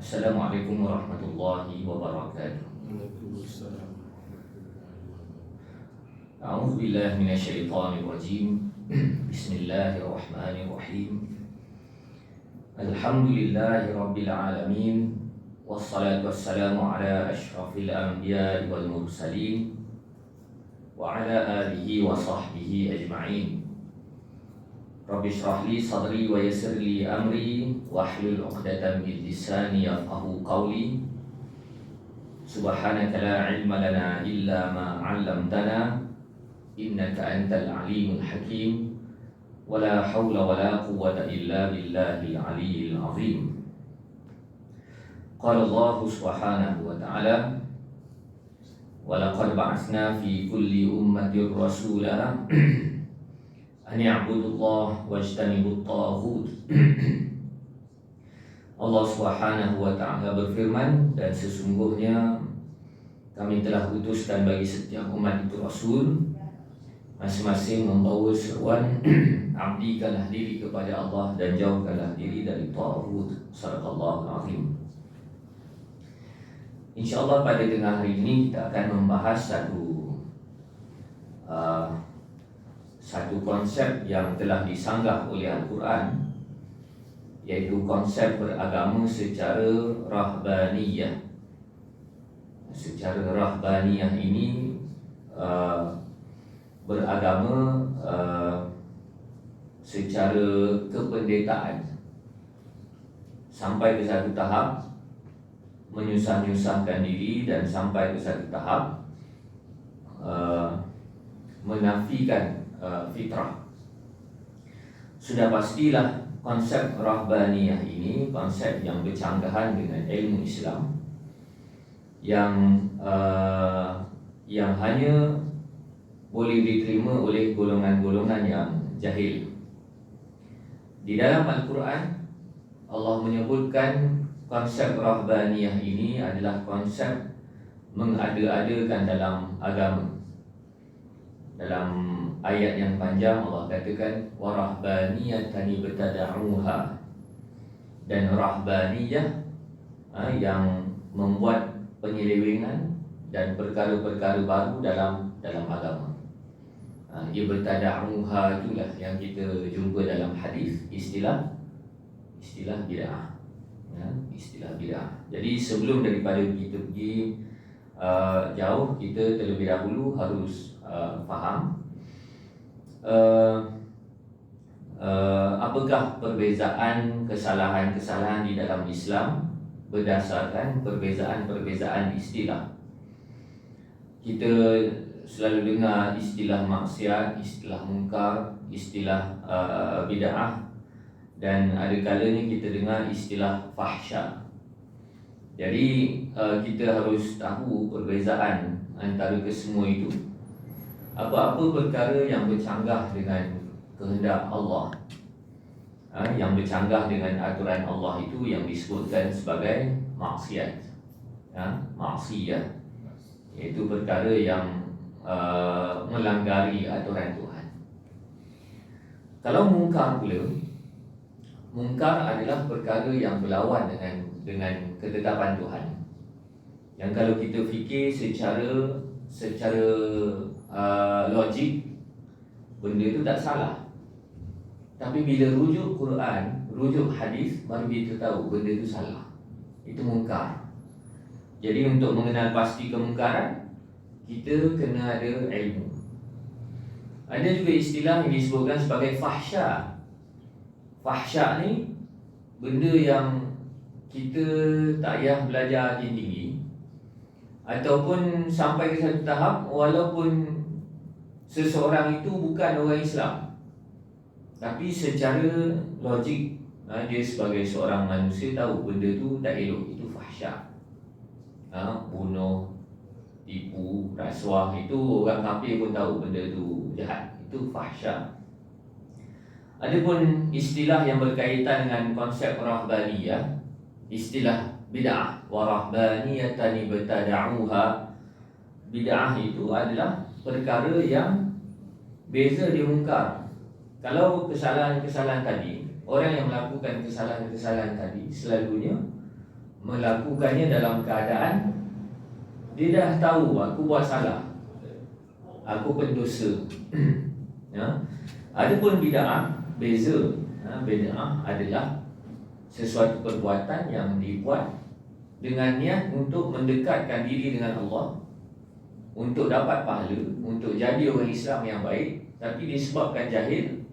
Assalamualaikum warahmatullahi wabarakatuh. Waalaikumsalam. A'udzu billahi minasyaitonir rajim. Bismillahirrahmanirrahim. Alhamdulillahi rabbil alamin. Wassalatu wassalamu ala asyrafil anbiya'i wal mursalin wa ala alihi wa sahbihi ajma'in. Rabbi shrah li sadri wa yassir li amri wahlul 'uqdatam min lisani yafqahu qawli. Subhanaka la ilma lana illa ma 'allamtana innaka antal alimul hakim. Wala haula wala quwwata illa billahil aliyyil azim. Qala Allah subhanahu wa ta'ala, wa laqad ba'atsna fi kulli ummatin rasula an ya'budullah wajtanibut taghut. Allah Subhanahu wa ta'ala berfirman, dan sesungguhnya kami telah utuskan bagi setiap umat itu rasul, masing-masing membawa seruan abdikanlah diri kepada Allah dan jauhkanlah diri dari taghut. Shadaqallahul azim. InsyaAllah pada tengah hari ini kita akan membahas satu konsep yang telah disanggah oleh Al-Quran, yaitu konsep beragama secara rahbaniyah. Secara rahbaniyah ini beragama secara kependetaan, sampai ke satu tahap menyusah-nyusahkan diri, dan sampai ke satu tahap menafikan fitrah. Sudah pastilah konsep rahbaniyah ini konsep yang bercanggahan dengan ilmu Islam, yang hanya boleh diterima oleh golongan-golongan yang jahil. Di dalam Al-Quran Allah menyebutkan konsep rahbaniyah ini adalah konsep mengada-adakan dalam agama. Dalam ayat yang panjang Allah katakan warahbaniyatan ibtada'uha, dan rahbaniyah yang membuat penyelewengan dan perkara-perkara baru dalam agama. Ibtada'uha itulah yang kita jumpa dalam hadis, istilah bid'ah. Istilah bid'ah. Jadi sebelum daripada kita pergi jauh, kita terlebih dahulu harus faham apakah perbezaan kesalahan-kesalahan di dalam Islam berdasarkan perbezaan-perbezaan istilah. Kita selalu dengar istilah maksiat, istilah mungkar, istilah bid'ah, dan ada kalanya kita dengar istilah fahsya. Jadi kita harus tahu perbezaan antara kesemua itu. Apa-apa perkara yang bercanggah dengan kehendak Allah, yang bercanggah dengan aturan Allah, itu yang disebutkan sebagai maksiat. Maksiyah, iaitu perkara yang melanggari aturan Tuhan. Kalau mungkar pula, mungkar adalah perkara yang berlawan dengan ketetapan Tuhan, yang kalau kita fikir secara logik, benda itu tak salah. Tapi bila rujuk Quran, rujuk hadis, baru kita tahu benda itu salah. Itu mungkar. Jadi untuk mengenal pasti kemungkaran, kita kena ada ilmu. Ada juga istilah yang disebutkan sebagai fahsya. Fahsya ni benda yang kita tak payah belajar tinggi-tinggi, ataupun sampai ke satu tahap walaupun seseorang itu bukan orang Islam, tapi secara logik dia sebagai seorang manusia tahu benda tu tak elok, itu fahsya. Bunuh, tipu, rasuah, itu orang kafir pun tahu benda tu jahat, itu fahsya. Adapun istilah yang berkaitan dengan konsep rahbaniyah, istilah bid'ah, wa rahbaniyatan ibtada'uha. Bid'ah itu adalah perkara yang beza dia mungkar. Kalau kesalahan-kesalahan tadi, orang yang melakukan kesalahan-kesalahan tadi selalunya melakukannya dalam keadaan dia dah tahu aku buat salah, aku pendosa. Ya. Adapun bid'ah beza. Bid'ah adalah sesuatu perbuatan yang dibuat dengan niat untuk mendekatkan diri dengan Allah, untuk dapat pahala, untuk jadi orang Islam yang baik, tapi disebabkan jahil,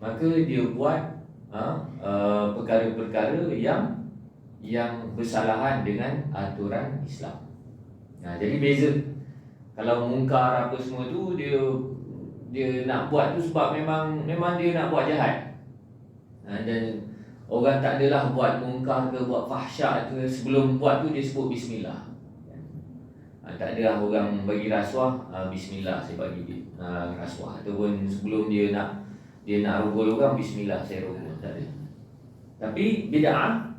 maka dia buat perkara-perkara yang bersalahan dengan aturan Islam. Jadi beza. Kalau mungkar apa semua tu dia nak buat tu sebab memang dia nak buat jahat. Dan orang tak adalah buat mungkar ke buat fahsyat ke, sebelum buat tu dia sebut bismillah. Tak ada orang bagi rasuah, bismillah saya bagi rasuah, ataupun sebelum dia nak rogol orang, bismillah saya rogol. Tak ada. Tapi bid'ah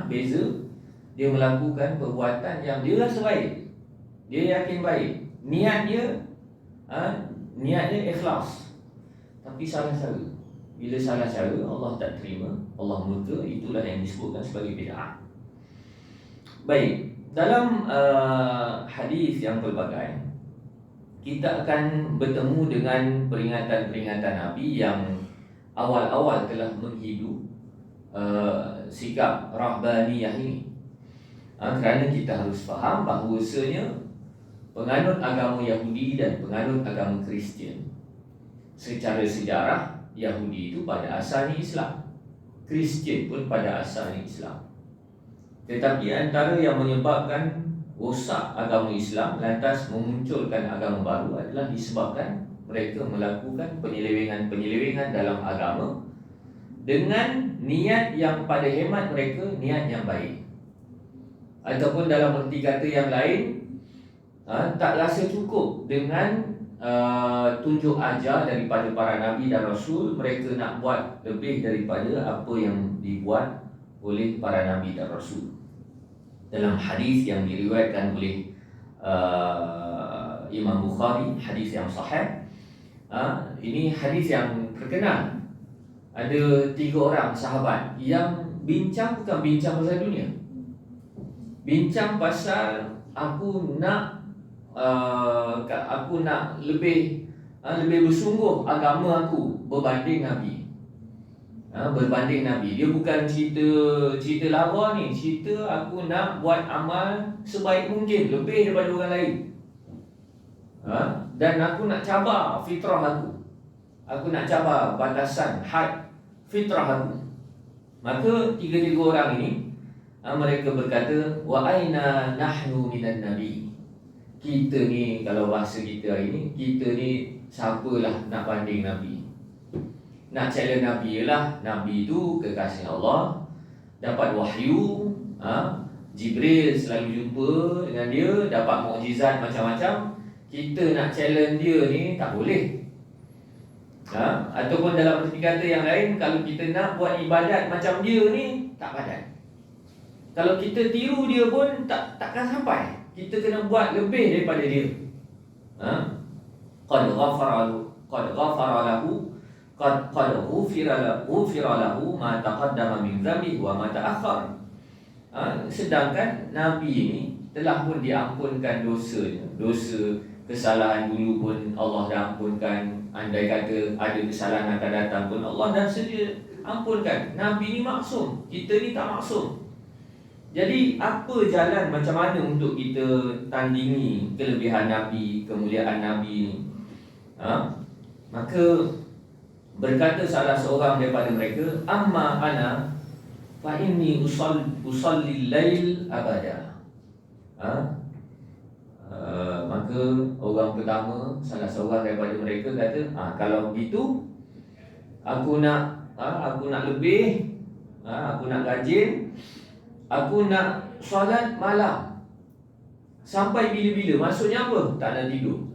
beza. Dia melakukan perbuatan yang dia rasa baik, dia yakin baik, niatnya ikhlas, tapi salah cara. Bila salah cara, Allah tak terima, Allah murka. Itulah yang disebutkan sebagai bid'ah. Baik, dalam hadis yang pelbagai, kita akan bertemu dengan peringatan-peringatan Nabi yang awal-awal telah menghidu sikap rahbaniyah ini. Kerana kita harus faham bahawasanya penganut agama Yahudi dan penganut agama Kristian, secara sejarah, Yahudi itu pada asalnya Islam, Kristian pun pada asalnya Islam. Tetapi antara yang menyebabkan rosak agama Islam lantas memunculkan agama baru adalah disebabkan mereka melakukan penyelewengan dalam agama dengan niat yang pada hemat mereka niat yang baik, ataupun dalam erti kata yang lain, tak rasa cukup dengan tunjuk ajar daripada para nabi dan rasul. Mereka nak buat lebih daripada apa yang dibuat oleh para nabi dan rasul. Dalam hadis yang diriwayatkan oleh Imam Bukhari, hadis yang sahih, ini hadis yang terkenal. Ada 3 orang sahabat yang bincang, bukan bincang pasal dunia, bincang pasal aku nak lebih bersungguh agama aku berbanding Nabi. Berbanding Nabi. Dia bukan cerita lara ni, cerita aku nak buat amal sebaik mungkin, lebih daripada orang lain. Dan aku nak cabar fitrah aku. Aku nak cabar batasan had fitrah aku. Maka 3 orang ini, mereka berkata, wa aina nahnu minan nabi. Kita ni, kalau bahasa kita hari ni, kita ni siapalah nak banding Nabi, nak challenge Nabi. Ialah Nabi tu kekasih Allah, dapat wahyu, Jibril selalu jumpa dengan dia, dapat mukjizat macam-macam. Kita nak challenge dia ni tak boleh. Ataupun dalam erti kata yang lain, kalau kita nak buat ibadat macam dia ni, tak padat. Kalau kita tiru dia pun takkan sampai. Kita kena buat lebih daripada dia. Qad ghafara lahu ma taqaddama min dhanbi wa ma ta'akhkhar. Sedangkan Nabi ini telah pun diampunkan dosanya. Dosa kesalahan dulu pun Allah dah ampunkan. Andai kata ada kesalahan akan datang pun Allah dah sedia ampunkan. Nabi ni maksum, kita ni tak maksum. Jadi apa jalan, macam mana untuk kita tandingi kelebihan Nabi, kemuliaan Nabi ni? Maka berkata salah seorang daripada mereka, amma ana fa inni usalli lail abada. Maka orang pertama, salah seorang daripada mereka kata, kalau begitu aku nak lebih, aku nak rajin, aku nak solat malam. Sampai bila-bila? Maksudnya apa? Tak nak tidur.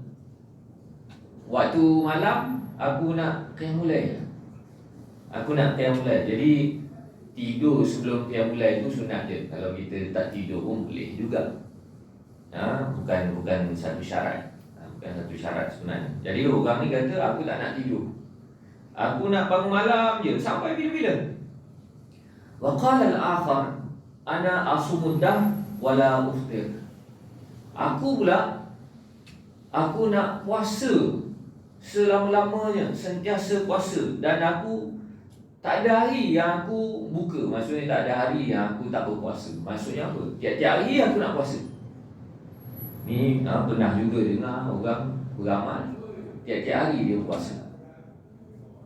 Waktu malam aku nak qiyamul lail. Aku nak qiyamul lail. Jadi tidur sebelum qiyamul lail itu sunat je. Kalau kita tak tidur pun boleh juga. Bukan satu syarat. Bukan satu syarat sebenarnya. Jadi orang ni kata aku tak nak tidur. Aku nak bangun malam je. Sampai bila-bila? Wa qala al-akhar, ana asumudah wala uftir. Aku pula, aku nak puasa selama-lamanya, sentiasa puasa, dan aku tak ada hari yang aku buka. Maksudnya tak ada hari yang aku tak berpuasa. Maksudnya apa? Tiap-tiap hari aku nak puasa. Ni pernah juga dengar orang beramal tiap-tiap hari dia puasa.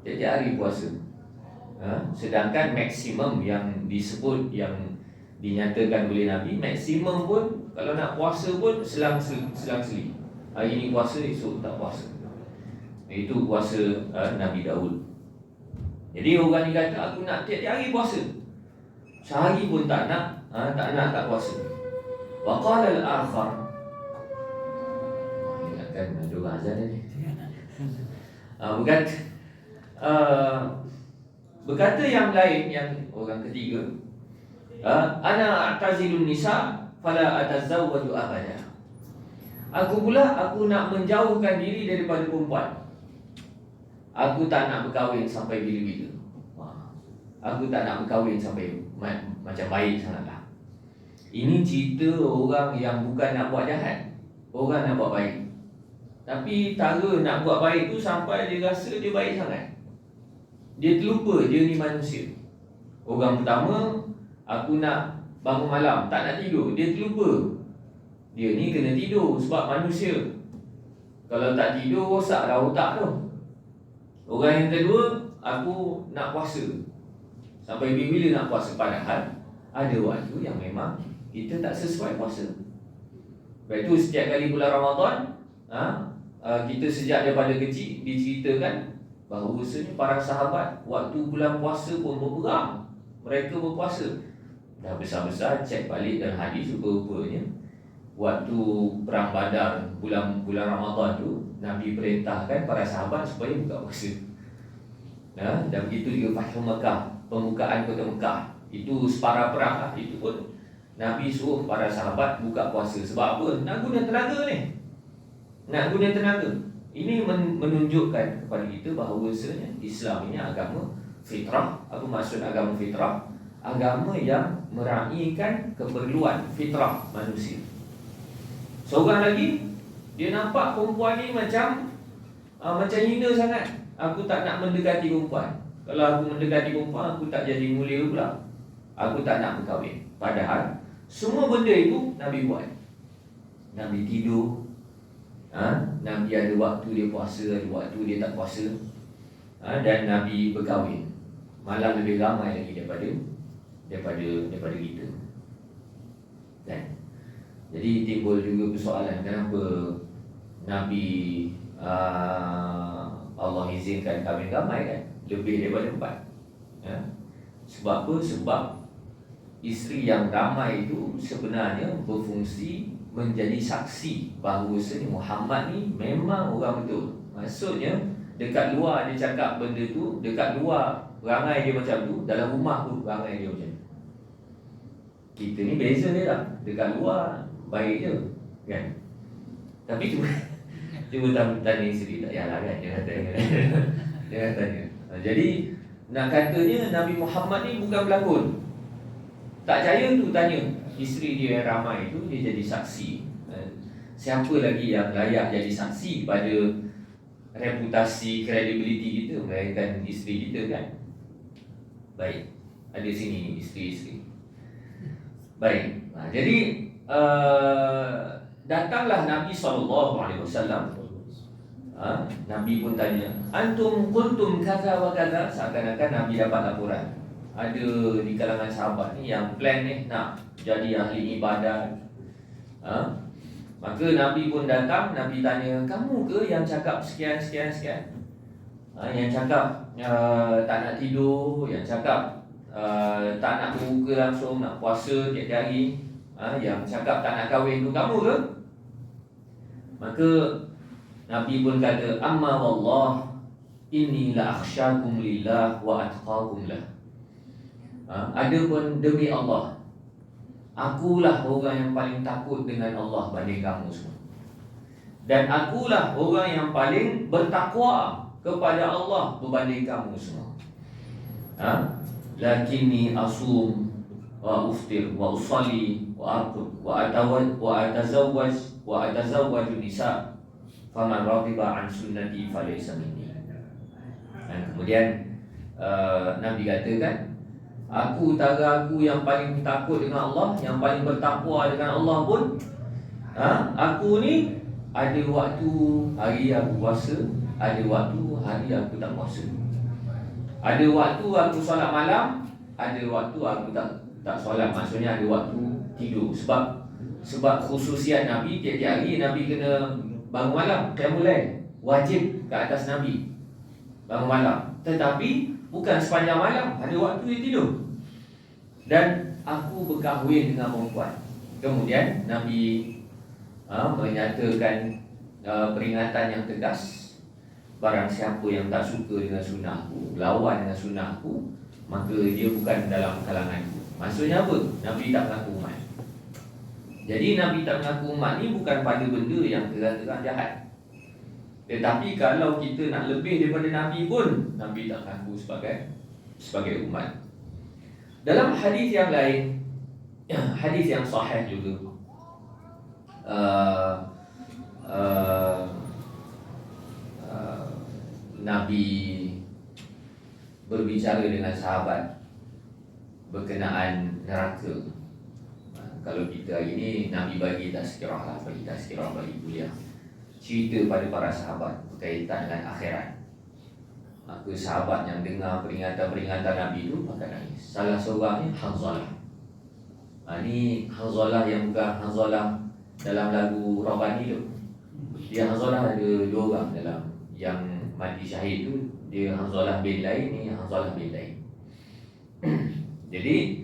Tiap-tiap hari puasa. Sedangkan maksimum yang disebut, yang dinyatakan oleh Nabi, maksimum pun kalau nak puasa pun selang-seli. Hari ni puasa, esok tak puasa. Itu puasa Nabi Daud. Jadi orang ni kata, aku nak tiap-tiap hari puasa, sehari pun tak nak, tak puasa. Wa qala al-akhar, ingatkan ada orang azan ni. Berkata yang lain, yang orang ketiga, ana a'tazilun nisa fala atazawwaju abada. Aku nak menjauhkan diri daripada perempuan. Aku tak nak berkahwin sampai bila-bila. Aku tak nak berkahwin sampai macam baik sangatlah. Ini cerita orang yang bukan nak buat jahat, orang nak buat baik. Tapi cara nak buat baik tu sampai dia rasa dia baik sangat, dia terlupa dia ni manusia. Orang pertama, aku nak bangun malam, tak nak tidur, dia terlupa dia ni kena tidur sebab manusia. Kalau tak tidur, rosaklah otak tu. Orang yang kedua, aku nak puasa sampai bila-bila nak puasa. Padahal ada waktu yang memang kita tak sesuai puasa. Sebab itu setiap kali bulan Ramadan, kita sejak daripada kecil diceritakan bahawa para sahabat waktu bulan puasa pun berperang, mereka berpuasa. Dah besar-besar cek balik dalam hadis, rupa-rupanya waktu perang Badar bulan Ramadan tu, Nabi perintahkan para sahabat supaya buka puasa. Dan begitu juga Fathu Mekah, pembukaan kota Mekah, itu separa perang lah. Itu pun Nabi suruh para sahabat buka puasa. Sebab apa? Nak guna tenaga ni. Nak guna tenaga. Ini menunjukkan kepada kita bahawa sebenarnya Islam ini agama fitrah. Apa maksud agama fitrah? Agama yang meraihkan keperluan fitrah manusia. Seorang lagi, dia nampak perempuan ni macam hina sangat. Aku tak nak mendekati perempuan. Kalau aku mendekati perempuan, aku tak jadi mulia pula. Aku tak nak berkahwin. Padahal semua benda itu Nabi buat. Nabi tidur, Nabi ada waktu dia puasa, ada waktu dia tak puasa, dan Nabi berkahwin. Malah lebih ramai lagi daripada kita. Kan? Jadi timbul juga persoalan, kenapa Nabi Allah izinkan kahwin ramai kan? Lebih daripada 4. Sebab apa? Sebab isteri yang ramai itu sebenarnya berfungsi menjadi saksi bahawa Muhammad ni memang orang betul. Maksudnya dekat luar dia cakap benda tu, dekat luar rangai dia macam tu, dalam rumah tu rangai dia macam tu. Kita ni beza dia tak? Dekat luar baik je kan? Tapi cuba tanya isteri, tak payahlah kan? Jangan tanya. Jadi nak katanya Nabi Muhammad ni bukan pelakon. Tak percaya tu tanya isteri dia yang ramai itu, dia jadi saksi. Siapa lagi yang layak jadi saksi pada reputasi, kredibiliti kita melainkan isteri kita kan? Baik, ada sini isteri-isteri. Baik, jadi datanglah Nabi SAW. Nabi pun tanya, antum kuntum kaza wa kaza. Seakan-akan Nabi dapat laporan, ada di kalangan sahabat ni yang plan ni nak jadi ahli ibadat. Maka Nabi pun datang, Nabi tanya, kamu ke yang cakap sekian? Yang cakap tak nak tidur, yang cakap tak nak berbuka langsung, nak puasa tiap hari, yang cakap tak nak kahwin tu kamu ke? Maka Nabi pun kata, amma wallah inni la akhsyakum lillah wa atqakum lah. Adapun demi Allah, akulah orang yang paling takut dengan Allah banding kamu semua. Dan akulah orang yang paling bertakwa kepada Allah berbanding kamu semua. Lakinni asum wa uftir wa usalli wa arqud wa atazawwaju nisa faman raghiba an sunnati falaysa minni. Dan kemudian Nabi katakan, aku utara aku yang paling takut dengan Allah, yang paling bertakwa dengan Allah pun, aku ni ada waktu hari aku puasa, ada waktu hari aku tak puasa. Ada waktu aku solat malam, ada waktu aku tak solat. Maksudnya ada waktu tidur. Sebab khususiat Nabi, tiap-tiap hari Nabi kena bangun malam, qiyamul lail, wajib ke atas Nabi bangun malam. Tetapi bukan sepanjang malam, ada waktu dia tidur. Dan aku berkahwin dengan perempuan. Kemudian Nabi menyatakan peringatan yang tegas, barang siapa yang tak suka dengan sunnahku, lawan dengan sunnahku, maka dia bukan dalam kalanganku. Maksudnya apa? Nabi tak mengaku umat. Jadi Nabi tak mengaku umat ni bukan pada benda yang terang-terang jahat. Tetapi kalau kita nak lebih daripada Nabi pun, Nabi tak mengaku sebagai umat. Dalam hadis yang lain, hadis yang sahih juga, Nabi berbicara dengan sahabat berkenaan neraka. Kalau kita hari ini, Nabi bagi tazkirah bagi kuliah, cerita pada para sahabat berkaitan dengan akhirat. Maka sahabat yang dengar peringatan-peringatan Nabi itu akan nangis. Salah seorangnya Hanzalah. Ini Hanzalah yang bukan Hanzalah dalam lagu Rabbani tu. Dia Hanzalah ada dua orang dalam yang mati syahid tu. Dia Hanzalah bin lain, ni Hanzalah bin lain. Jadi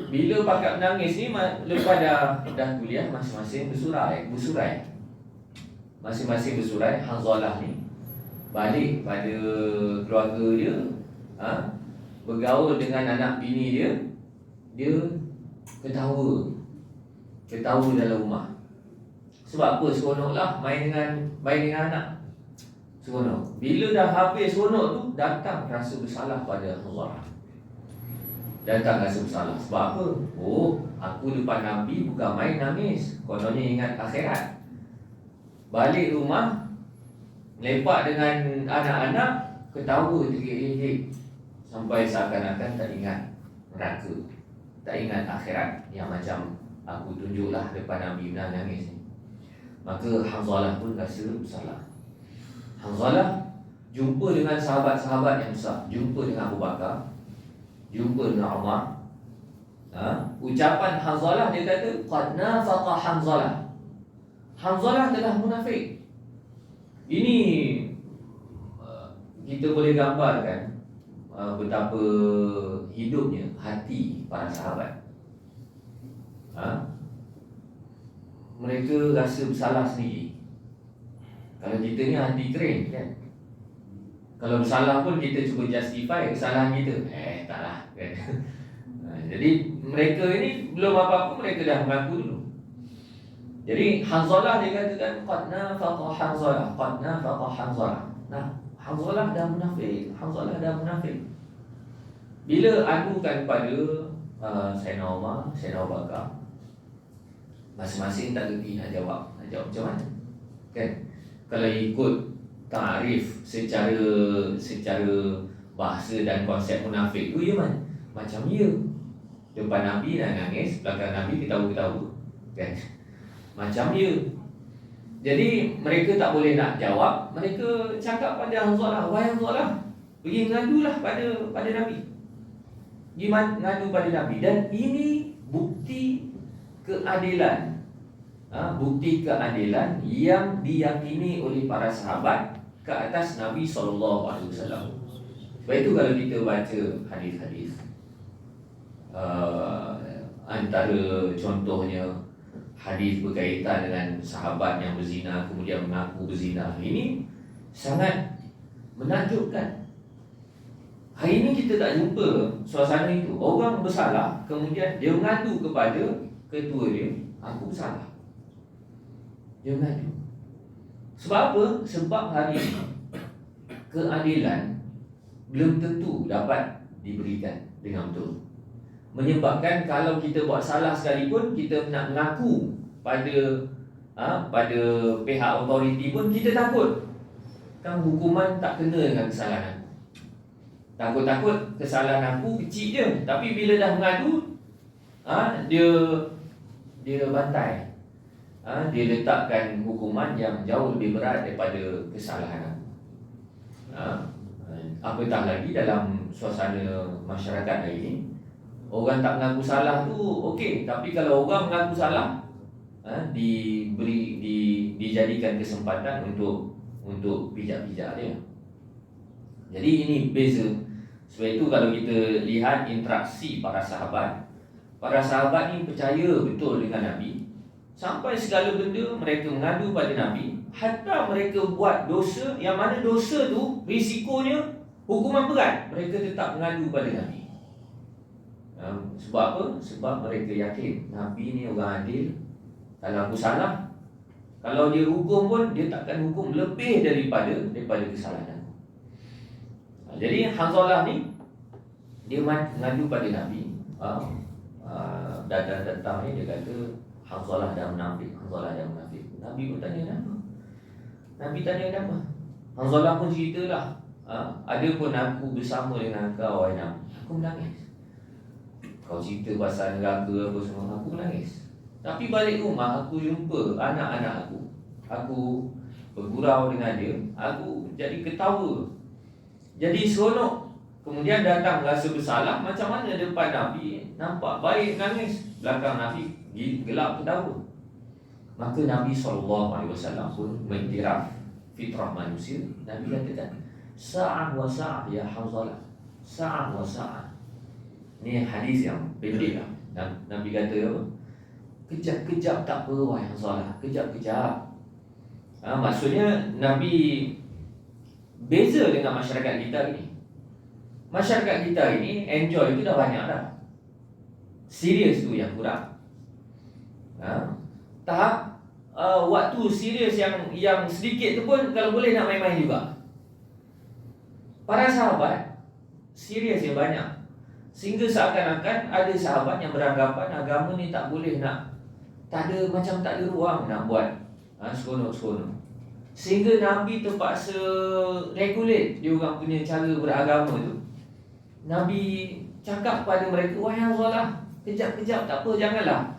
bila pakat menangis ni, lepas dah kuliah, masing-masing bersurai. Masing-masing bersurai. Hanzalah ni balik pada keluarga dia, bergaul dengan anak bini dia, dia ketawa dalam rumah. Sebab apa? Seronoklah main dengan anak. Seronok. Bila dah habis seronok tu, datang rasa bersalah pada Hanzalah. Datang rasa bersalah. Sebab apa? Aku depan Nabi bukan main nangis, kononnya ingat akhirat. Balik rumah, lepak dengan anak-anak, ketawa tergigit-gigit, sampai seakan-akan tak ingat neraka, tak ingat akhirat yang macam aku tunjuklah depan Nabi menangis ni. Maka Hanzalah pun rasa bersalah. Hanzalah jumpa dengan sahabat-sahabat yang besar, jumpa dengan Abu Bakar, jumpa dengan Umar. Ucapan Hanzalah, dia kata qad nafaqa Hanzalah. Hanzalah telah munafik. Ini kita boleh gambarkan betapa hidupnya hati para sahabat. Mereka rasa bersalah sendiri. Kalau kita ni hati kering kan, kalau bersalah pun kita cuba justify kesalahan kita. Taklah kan. Jadi mereka ini belum apa-apa, mereka dah mengaku dulu. Jadi Hanzalah dia katakan qad nafaqa Hanzalah, qad nafaqa Hanzalah. Hanzalah dah munafik. Bila adukan pada Sayyidina Umar, Sayyidina Abu Bakar, masing-masing tak reti nak jawab macam mana. Kan? Kalau ikut ta'rif secara bahasa dan konsep munafik tu, ya macam ya. Depan Nabi nak nangis, belakang Nabi ketawa-ketawa. Kan? Macam ya. Jadi mereka tak boleh nak jawab. Mereka cakap pada Hanzalah, wahai Hanzalah, pergi ngadulah pada Nabi. Pergi ngadu pada Nabi. Dan ini bukti keadilan. Bukti keadilan yang diyakini oleh para sahabat ke atas Nabi SAW. Sebab itu kalau kita baca hadis-hadis, antara contohnya hadis berkaitan dengan sahabat yang berzina kemudian mengaku berzina, ini sangat menakjubkan. Hari ini kita tak jumpa suasana itu. Orang bersalah, kemudian dia mengadu kepada ketua dia, aku bersalah. Dia mengadu. Sebab apa? Sebab hari ini keadilan belum tentu dapat diberikan dengan betul. menyebabkan kalau kita buat salah sekalipun, kita nak mengaku pada pihak autoriti pun kita takut. Kan hukuman tak kena dengan kesalahan aku. Takut-takut kesalahan aku kecil je, tapi bila dah mengadu, dia bantai. Dia letakkan hukuman yang jauh lebih berat daripada kesalahan aku. Apatah lagi dalam suasana masyarakat hari ini, orang tak mengaku salah tu okey, tapi kalau orang mengaku salah, dijadikan kesempatan untuk pijak-pijak dia. Jadi ini beza. Sebab itu kalau kita lihat interaksi para sahabat ni percaya betul dengan Nabi. Sampai segala benda mereka mengadu pada Nabi. Hatta mereka buat dosa, yang mana dosa tu risikonya hukuman berat, mereka tetap mengadu pada Nabi. Sebab apa? Sebab mereka yakin Nabi ni orang adil. Kalau aku salah, kalau dia hukum pun, dia takkan hukum lebih daripada kesalahan. Jadi Hanzalah ni, dia mengadu pada Nabi. Datang ni dia kata, Hanzalah dah munafik. Nabi pun tanya kenapa. Hanzalah pun ceritalah, ada pun aku bersama dengan kau, wahai Nabi, aku menangis. Kau cerita pasal neraka apa semua, aku menangis. Tapi balik rumah aku jumpa anak-anak aku bergurau dengan dia, aku jadi ketawa, jadi seronok. Kemudian datang rasa bersalah, macam mana depan Nabi nampak baik nangis, belakang Nabi gelap ketawa. Maka Nabi SAW pun mengiktiraf fitrah manusia. Nabi katakan, sa'ah wa sa'ah ya Hanzalah, sa'ah wa sa'ah. Ini hadis yang pendek lah. Nabi kata apa? Kejap-kejap tak apa wahai Hanzalah, kejap-kejap. Maksudnya Nabi beza dengan masyarakat kita ini. Masyarakat kita ini enjoy itu dah banyak dah, serius tu yang kurang. Tahap waktu serius yang sedikit tu pun kalau boleh nak main-main juga. Para sahabat serius yang banyak, sehingga seakan-akan ada sahabat yang beranggapan agama ni tak boleh tak ada ruang nak buat seronok-seronok. Sehingga Nabi terpaksa regulate dia orang punya cara beragama tu. Nabi cakap kepada mereka, wahai Hanzalah, kejap-kejap tak apa, janganlah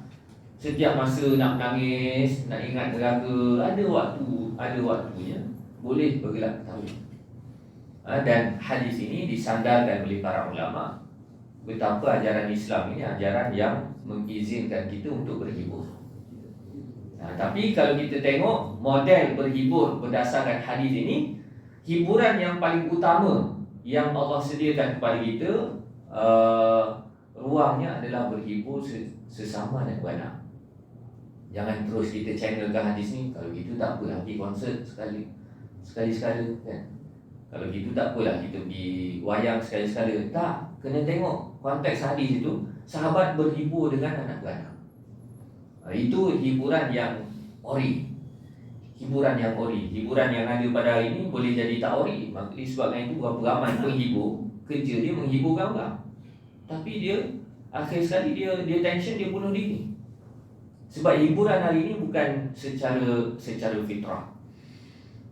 setiap masa nak menangis, nak ingat neraka. Ada waktunya, boleh bergelak ketawa. Dan hadis ini disandarkan oleh para ulama betapa ajaran Islam ini ajaran yang mengizinkan kita untuk berhibur. Tapi kalau kita tengok model berhibur berdasarkan hadis ini, hiburan yang paling utama yang Allah sediakan kepada kita, ruangnya adalah berhibur sesama dan beranam. Jangan terus kita channelkan hadis ni. Kalau gitu tak apalah pergi konsert sekali-sekala kan. Kalau gitu tak apalah kita pergi wayang sekali-sekala. Tak, kena tengok konteks hadis itu. Sahabat berhibur dengan anak beranam. Itu hiburan yang ori. Hiburan yang ada pada hari ini boleh jadi tak ori. Maka disebabkan itu berapa ramai penghibur, kerja dia menghiburkan orang, tapi dia akhir sekali dia tension, dia bunuh diri. Sebab hiburan hari ini bukan secara fitrah.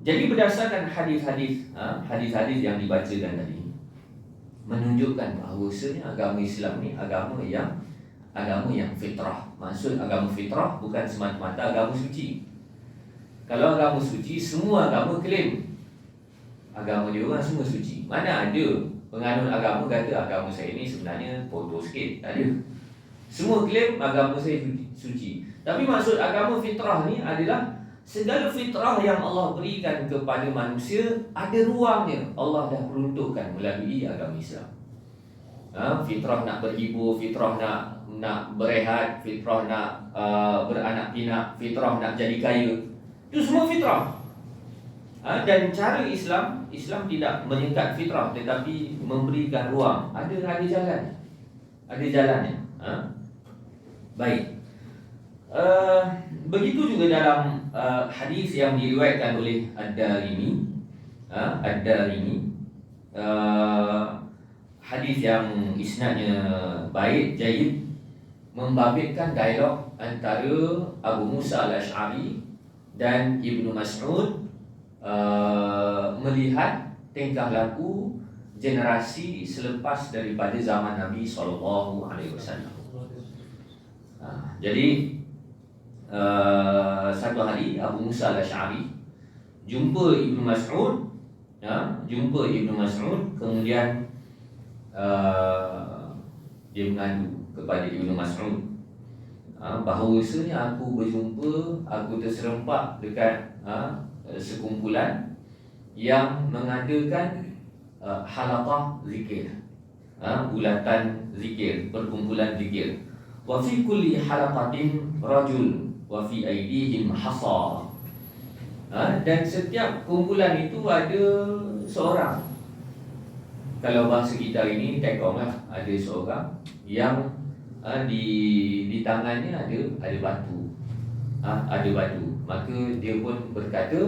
Jadi berdasarkan hadis-hadis yang dibacakan tadi menunjukkan bahawasanya agama Islam ni agama yang fitrah. Maksud agama fitrah bukan semata-mata agama suci. Kalau agama suci, semua agama klaim agama dia orang semua suci. Mana ada penganut agama kata agama saya ni sebenarnya kotor sikit? Tak ada. Semua klaim agama saya suci. Tapi maksud agama fitrah ni adalah segala fitrah yang Allah berikan kepada manusia ada ruangnya. Allah dah peruntukkan melalui agama Islam. Fitrah nak berhibur, fitrah nak berehat, fitrah nak beranak pinak, fitrah nak jadi kaya. Itu semua fitrah. Dan cara Islam tidak menyekat fitrah, tetapi memberikan ruang. Ada jalan. Ada jalannya. Baik. Begitu juga dalam hadis yang diriwayatkan oleh Ad-Darimi. hadis yang isnadnya baik, jayyid, membabitkan dialog antara Abu Musa al-Asy'ari dan Ibnu Mas'ud melihat tingkah laku generasi selepas daripada zaman Nabi SAW. Jadi satu hari Abu Musa al-Asy'ari jumpa Ibnu Mas'ud, kemudian dia mengadu kepada Ibnu Mas'ud, bahawasanya aku berjumpa, aku terserempak dekat sekumpulan yang mengadakan halaqah zikir, bulatan zikir, perkumpulan zikir. Wa fi kulli halaqatin rajul wa fi aydihim hasa. Dan setiap kumpulan itu ada seorang. Kalau bahasa kita ini tekong lah, ada seorang yang di tangannya ada batu, ada batu. Maka dia pun berkata,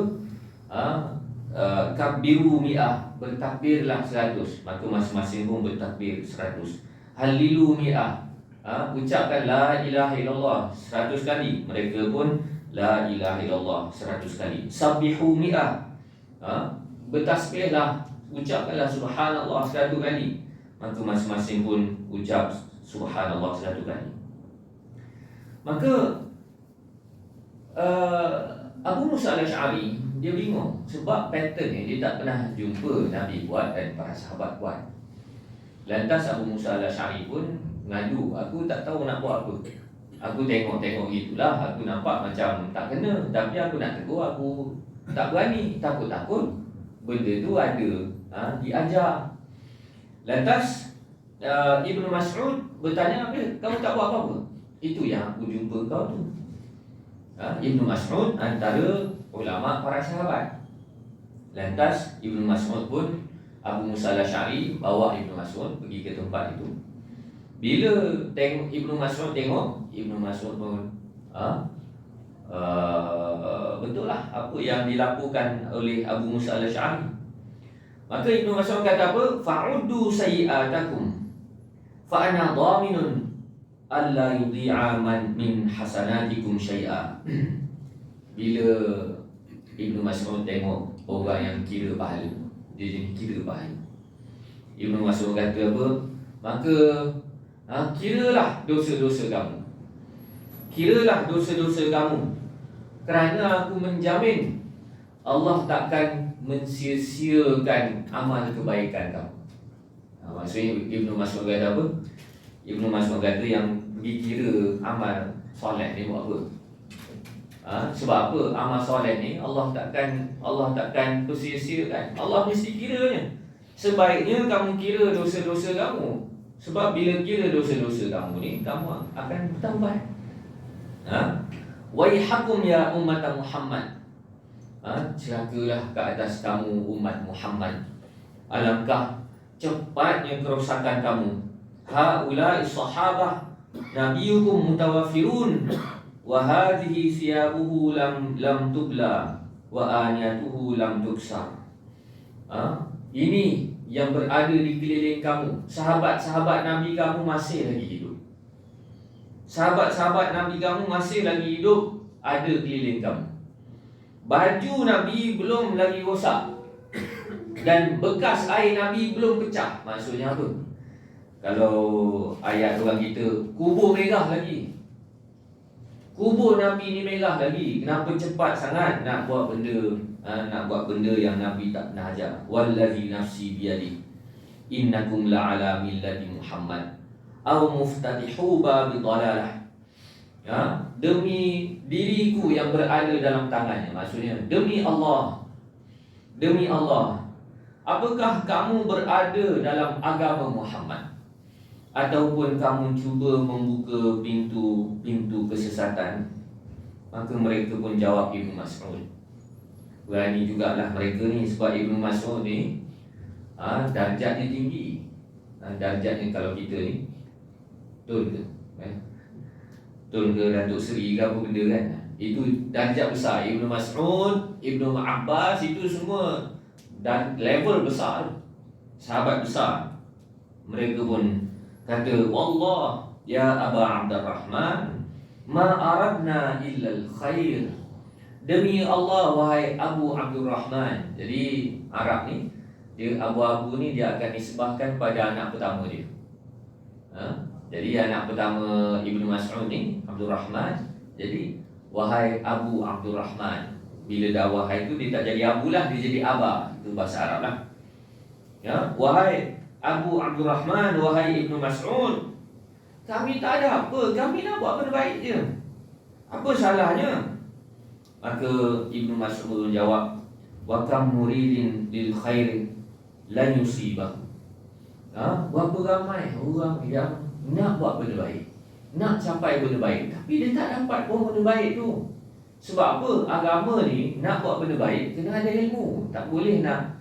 kabiru mi'ah, bertakbirlah 100. Maka masing-masing pun bertakbir 100. Halilu mi'ah, ucapkan la ilaha illallah 100 kali. Mereka pun la ilaha illallah 100 kali. Sabbihu mi'ah, bertasbihlah, ucapkanlah subhanallah 100 kali. Maka masing-masing pun ucap subhanallah 100 kali. Maka Abu Musa al-Asy'ari dia bingung sebab pattern ni dia tak pernah jumpa Nabi buat dan para sahabat buat. Lantas Abu Musa al-Asy'ari pun ngadu, aku tak tahu nak buat apa. Aku tengok-tengok gitulah, aku nampak macam tak kena, tapi aku nak tegur, aku tak berani, takut-takut benda tu ada diajar. Lantas Ibnu Mas'ud bertanya, kamu tak buat apa-apa? Itu yang aku jumpa kau tu. Ibnu Mas'ud antara ulama para sahabat. Lantas Ibnu Mas'ud pun, Abu Musa al-Asy'ari bawa Ibnu Mas'ud pergi ke tempat itu. Bila tengok Ibnu Mas'ud pun betul lah apa yang dilakukan oleh Abu Musa al-Asy'ari. Maka Ibnu Mas'ud kata apa? Fa'uddu sayyi'atakum fa ana dhaminun alla yudhi'a min hasanatikum syai'a. Bila Ibnu Mas'ud tengok orang yang kira pahala, dia jadi kira pahala. Ibnu Mas'ud kata apa? Maka kiralah dosa-dosa kamu. Kiralah dosa-dosa kamu, kerana aku menjamin Allah takkan mensia-siakan amal kebaikan kamu. Maksudnya Ibnu Mas'ud kata apa? Ibnu Mas'ud kata yang pergi kira amal soleh ni buat apa? Sebab apa? Amal soleh ni Allah takkan persia-siakan. Allah mesti kiranya. Sebaiknya kamu kira dosa-dosa kamu, sebab bila kira dosa-dosa kamu ni, kamu akan bertaubat. Waihakum ya ummat Muhammad, celakalah ke atas kamu umat Muhammad. Alangkah cepatnya kerosakan kamu. Haula'i sahabah nabiyukum mutawafirun wa hadhihi thiyabuhu lam tubla wa aniyatuhu lam tuksar. Ini yang berada di keliling kamu, sahabat-sahabat Nabi kamu masih lagi hidup. Sahabat-sahabat Nabi kamu masih lagi hidup, ada keliling kamu. Baju Nabi belum lagi rosak, dan bekas air Nabi belum pecah. Maksudnya apa? Kalau ayat orang kita, kubur merah lagi. Kubur Nabi ni merah lagi. Kenapa cepat sangat nak buat benda yang Nabi tak pernah ajar? Wallazi nafsi biyadi innakum la'ala millati Muhammad aw muftatihu babi dalalah. Demi diriku yang berada dalam tangannya. Maksudnya demi Allah, apakah kamu berada dalam agama Muhammad, ataupun kamu cuba membuka pintu kesesatan? Maka mereka pun jawab Ibnu Mas'ud. Berani jugalah mereka ni, sebab Ibnu Mas'ud ni darjatnya tinggi. Darjatnya kalau kita ni Tun ke Datuk Seri ke apa benda kan, itu darjat besar. Ibnu Mas'ud, Ibnu Abbas, itu semua dan level besar, sahabat besar. Mereka pun kata, "Wallah ya Aba Abdurrahman, ma aradna illa al-khair." Demi Allah wahai Abu Abdurrahman. Jadi Arab ni, dia Abu ni dia akan disebahkan pada anak pertama dia. Jadi anak pertama Ibnu Mas'ud ni Abdurrahman. Jadi wahai Abu Abdurrahman. Bila dah wahai tu dia tak jadi Abu lah, dia jadi Aba. Itu bahasa Arab lah. Ya, wahai Abu Abdurrahman, wahai Ibnu Mas'ud, kami tak ada apa, kami nak buat benda baik je. Apa salahnya? Maka Ibnu Mas'ud jawab, "Wa kam muridin lil khair lan yusibah." Berapa ramai orang yang nak buat benda baik, nak capai benda baik, tapi dia tak dapat pun benda baik tu. Sebab apa? Agama ni nak buat benda baik kena ada ilmu. Tak boleh nak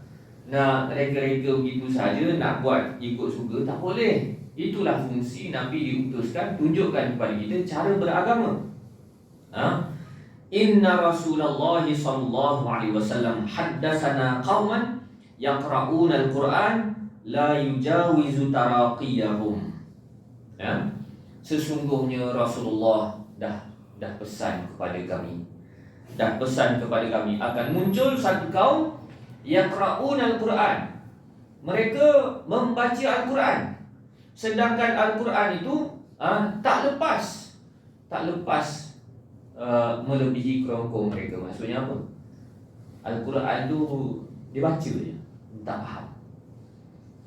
reka-reka begitu saja, nak buat ikut suka, tak boleh. Itulah fungsi Nabi diutuskan, tunjukkan kepada kita cara beragama. Inna Rasulullah sallallahu alaihi wasallam haddatsana qauman yaqra'una al-Quran la yujawizu taraqiyahum. Sesungguhnya Rasulullah dah pesan kepada kami. Dah pesan kepada kami akan muncul satu kaum yaqra'una al-Quran. Mereka membaca Al-Quran. Sedangkan Al-Quran itu tak lepas melebihi kerongkong mereka. Maksudnya apa? Al-Quran tu dia baca je, tak faham.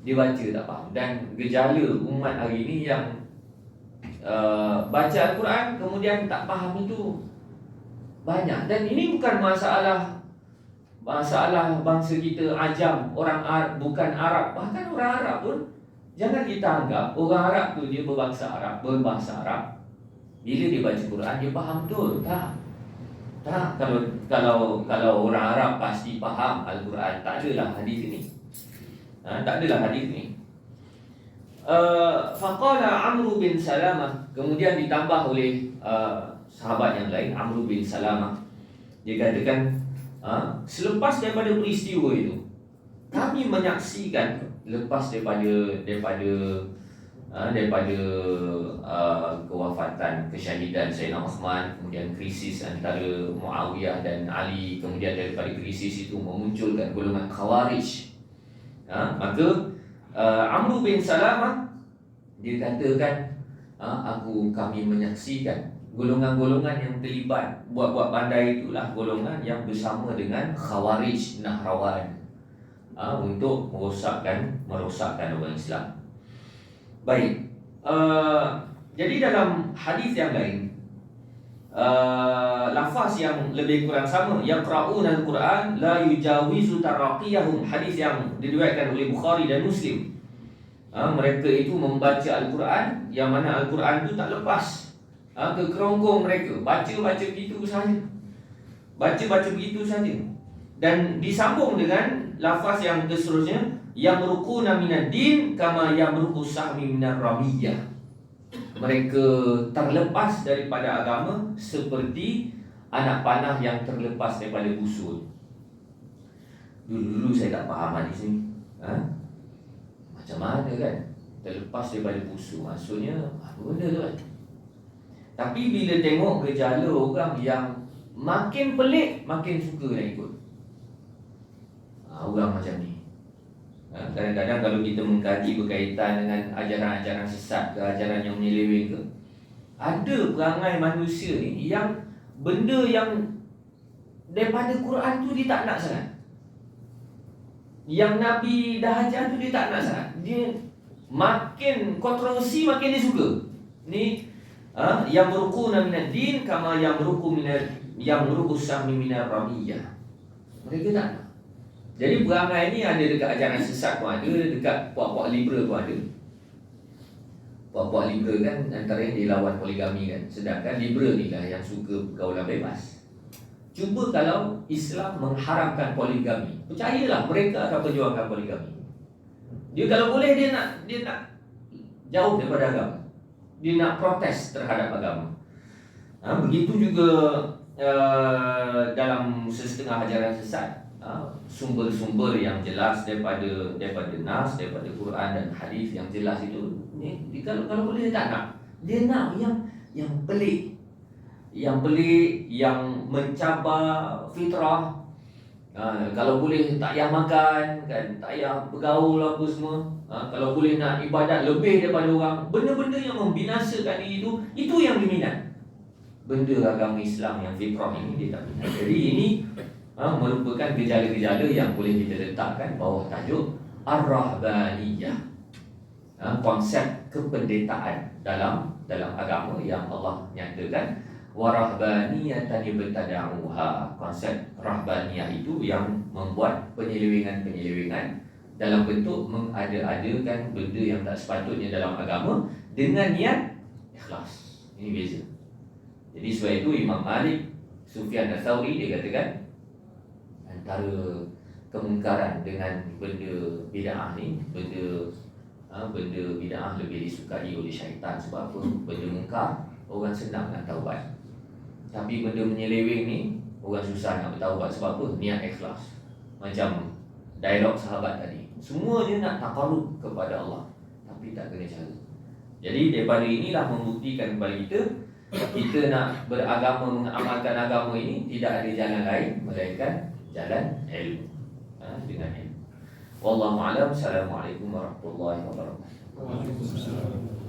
Dia baca tak faham. Dan gejala umat hari ni yang baca Al-Quran kemudian tak faham itu banyak. Dan ini bukan masalah bangsa kita ajam, orang Arab, bukan Arab. Bahkan orang Arab pun, jangan kita anggap orang Arab tu dia berbahasa Arab. Bila dia baca Quran dia faham betul. Tak. Kalau orang Arab pasti faham Al-Quran. Tak adalah hadis ini. Faqala Amr bin Salamah, kemudian ditambah oleh sahabat yang lain, Amr bin Salamah. Dia katakan, selepas daripada peristiwa itu, kami menyaksikan lepas daripada kewafatan, kesyahidan Sayyidina Uthman, kemudian krisis antara Muawiyah dan Ali, kemudian daripada krisis itu memunculkan golongan Khawarij. Maka Amr bin Salamah dia katakan, kami menyaksikan golongan-golongan yang terlibat buat bandai itulah golongan yang bersama dengan Khawarij Nahrawan untuk merosakkan orang Islam. Baik. Jadi dalam hadis yang lain, lafaz yang lebih kurang sama, yaqra'una al-Quran la yujawizu taraqiyahum, hadis yang diriwayatkan oleh Bukhari dan Muslim. Mereka itu membaca Al-Quran yang mana Al-Quran itu tak lepas ke kerongkong mereka, baca begitu saja. Dan disambung dengan lafaz yang seterusnya, yamruquna minad din kama yamruqu sahmi minar ramiyah. Mereka terlepas daripada agama seperti anak panah yang terlepas daripada busur. Dulu saya tak faham hadis ni. Macam mana kan? Terlepas daripada busur, maksudnya apa benda tu kan? Tapi bila tengok gejala orang yang makin pelik, makin suka nak ikut. Orang macam ni. Kadang-kadang kalau kita mengkaji berkaitan dengan ajaran-ajaran sesat ke, ajaran yang menyeleweng ke, ada perangai manusia ni yang benda yang daripada Quran tu dia tak nak sangat, yang Nabi dah ajar tu dia tak nak sangat. Dia makin kontroversi makin dia suka. Ni yang meruquna minad din kama yang meruqu sahmi minar ramiyah. Mereka tak nak. Jadi perangai ni ada dekat ajaran sesat pun ada, dekat puak-puak liberal pun ada. Puak-puak liberal kan antara yang dia lawan poligami kan. Sedangkan liberal ni lah yang suka pergaulan bebas. Cuba kalau Islam mengharamkan poligami, percayalah mereka akan perjuangkan poligami. Dia kalau boleh dia nak jauh daripada agama. Dia nak protes terhadap agama. Begitu juga dalam sesetengah ajaran sesat. sumber-sumber yang jelas daripada nas, daripada Quran dan hadis yang jelas itu. Kalau boleh dia tak nak. Dia nak yang pelik, yang mencabar fitrah. Kalau boleh tak payah makan kan, tak payah bergaul apa semua. Kalau boleh nak ibadat lebih daripada orang, benda-benda yang membinasakan diri itu yang diminat. Benda agama Islam yang fitrah ini dia tak minat. Jadi ini merupakan gejala-gejala yang boleh kita letakkan bawah tajuk Ar-Rahbaniyah. Konsep kependetaan dalam agama yang Allah nyatakan warahbaniyatan ibtada'uha. Konsep rahbaniyah itu yang membuat penyelewengan-penyelewengan dalam bentuk mengada-adakan benda yang tak sepatutnya dalam agama dengan niat ikhlas. Ini beza. Jadi sebab itu Imam Malik, Sufyan Ats-Tsauri dia katakan antara kemungkaran dengan benda bid'ah ni, benda bid'ah lebih disukai oleh syaitan. Sebab apa? Benda mungkar orang senang nak taubat. Tapi benda menyeleweng ni orang susah nak bertaubat. Sebab apa? Niat ikhlas. Macam dialog sahabat tadi, semua dia nak taqarrub kepada Allah tapi tak kena cara. Jadi daripada inilah membuktikan kepada kita nak beragama, mengamalkan agama ini tidak ada jalan lain melainkan jalan ilmu. Dengan ilmu. Wallahu a'lam. Assalamualaikum warahmatullahi wabarakatuh. Waalaikumsalam.